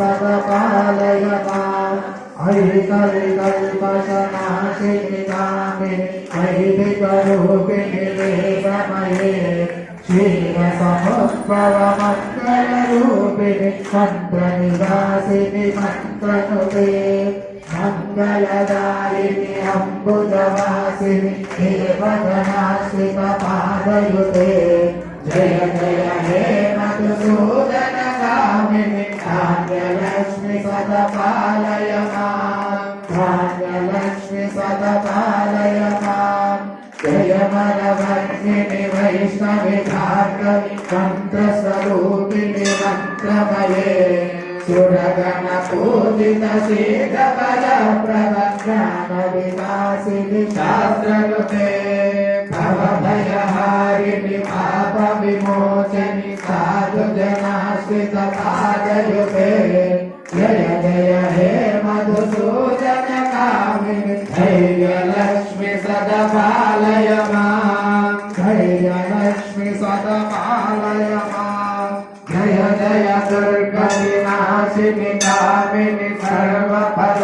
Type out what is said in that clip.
सदपालय माम् अहिकलिकल्पशनाशिनि कामिनि अहिकरूपिणि वेदमये क्षीरसमुद्भवमङ्गलरूपिणि मन्त्रनिवासिनि मन्त्रनुते मङ्गलदायिनि अम्बुजवासिनि देवगणाश्रितपादयुते जय जय हे मधुसूदनगामिनि धान्यलक्ष्मि सदपालय माम् धान्यलक्ष्मि सदपालय माम् जय वरवर्णिनि वैष्णवि भार्गवि मन्त्रस्वरूपिणि मन्त्रमये सुरगण पूजित शीघ्रफल प्रवज्ञानविलासिनि शास्त्रकृते भवभयहारिणि पापविमोचनि साधुजनाश्रितपादयुते जय जय हे मधुसूदनकामिनि धैर्यलक्ष्मि सदपालय माम् धैर्यलक्ष्मि सदपालय माम् जय जय दुर्गविनाशिनि कामिनि सर्वफल